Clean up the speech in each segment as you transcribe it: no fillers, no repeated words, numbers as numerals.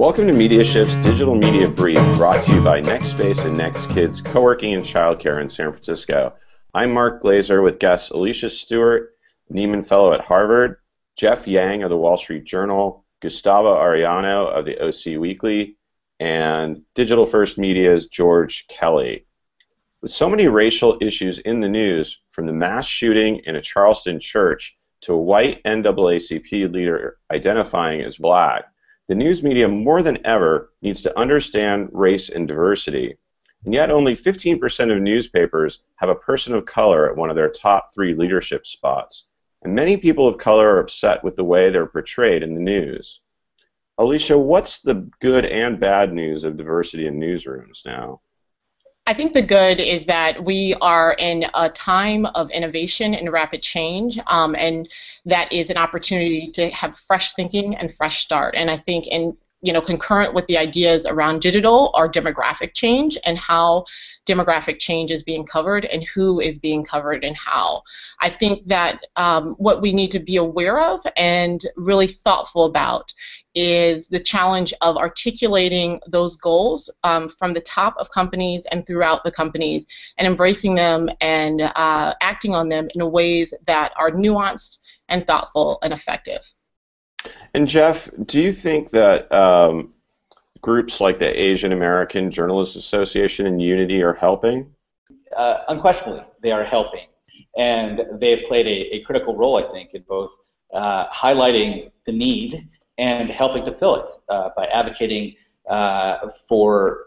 Welcome to Media Shift's Digital Media Brief, brought to you by NextSpace and NextKids Co-working and Childcare in San Francisco. I'm Mark Glaser with guests Alicia Stewart, Nieman Fellow at Harvard, Jeff Yang of the Wall Street Journal, Gustavo Arellano of the OC Weekly, and Digital First Media's George Kelly. With so many racial issues in the news, from the mass shooting in a Charleston church to a white NAACP leader identifying as black, the news media more than ever needs to understand race and diversity. And yet only 15% of newspapers have a person of color at one of their top 3 leadership spots. And many people of color are upset with the way they're portrayed in the news. Alicia, what's the good and bad news of diversity in newsrooms now? I think the good is that we are in a time of innovation and rapid change, and that is an opportunity to have fresh thinking and fresh start. And I think concurrent with the ideas around digital are demographic change and how demographic change is being covered and who is being covered and how. I think that what we need to be aware of and really thoughtful about is the challenge of articulating those goals from the top of companies and throughout the companies and embracing them and acting on them in ways that are nuanced and thoughtful and effective. And Jeff, do you think that groups like the Asian American Journalists Association and Unity are helping? Unquestionably, they are helping. And they've played a critical role, I think, in both highlighting the need and helping to fill it by advocating for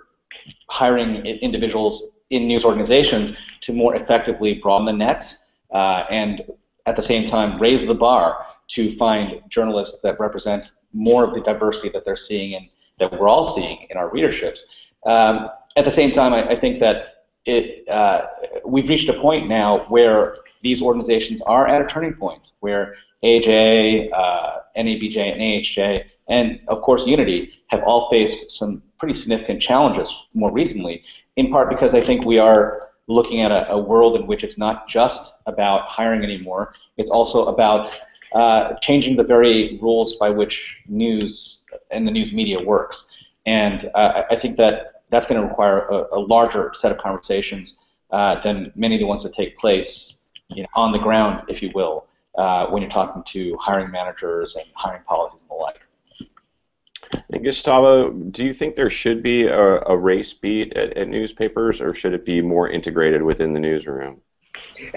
hiring individuals in news organizations to more effectively broaden the net and at the same time raise the bar to find journalists that represent more of the diversity that they're seeing and that we're all seeing in our readerships. At the same time, I think that we've reached a point now where these organizations are at a turning point, where AJ, NABJ, and AHJ, and of course Unity have all faced some pretty significant challenges more recently, in part because I think we are looking at a world in which it's not just about hiring anymore, it's also about changing the very rules by which news and the news media works. And I think that that's going to require a larger set of conversations than many of the ones that take place on the ground, if you will, when you're talking to hiring managers and hiring policies and the like. And Gustavo, do you think there should be a race beat at newspapers, or should it be more integrated within the newsroom?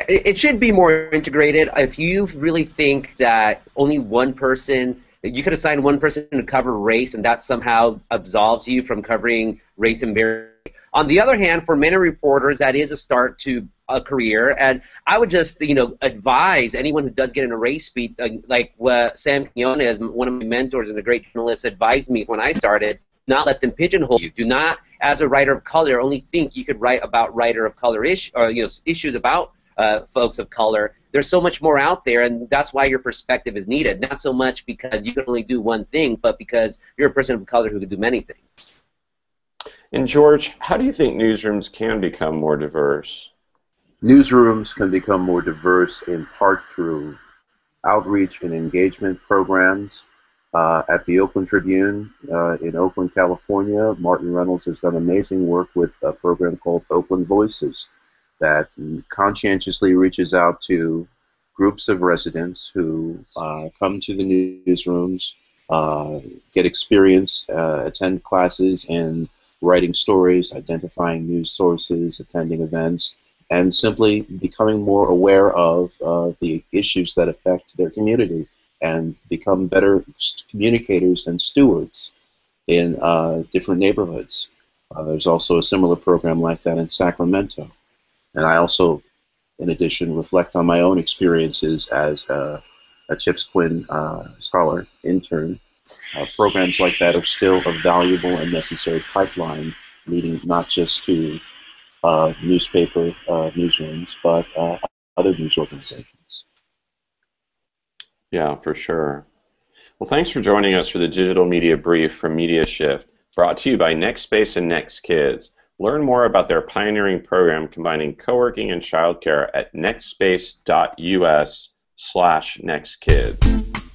It should be more integrated. If you really think that only one person, you could assign one person to cover race and that somehow absolves you from covering race and variety. On the other hand, for many reporters, that is a start to a career, and I would just, advise anyone who does get in a race beat, like Sam Quinones, one of my mentors and a great journalist, advised me when I started, not let them pigeonhole you. Do not, as a writer of color, only think you could write about writer of color issues about folks of color. There's so much more out there, and that's why your perspective is needed. Not so much because you can only do one thing, but because you're a person of color who can do many things. And George, how do you think newsrooms can become more diverse? Newsrooms can become more diverse in part through outreach and engagement programs. At the Oakland Tribune in Oakland, California, Martin Reynolds has done amazing work with a program called Oakland Voices that conscientiously reaches out to groups of residents who come to the newsrooms, get experience, attend classes in writing stories, identifying news sources, attending events, and simply becoming more aware of the issues that affect their community and become better communicators and stewards in different neighborhoods. There's also a similar program like that in Sacramento. And I also, in addition, reflect on my own experiences as a Chips Quinn scholar intern. Programs like that are still a valuable and necessary pipeline leading not just to newspaper newsrooms, but other news organizations. Yeah, for sure. Well, thanks for joining us for the Digital Media Brief from Media Shift, brought to you by NextSpace and NextKids. Learn more about their pioneering program combining co-working and childcare at nextspace.us/nextkids.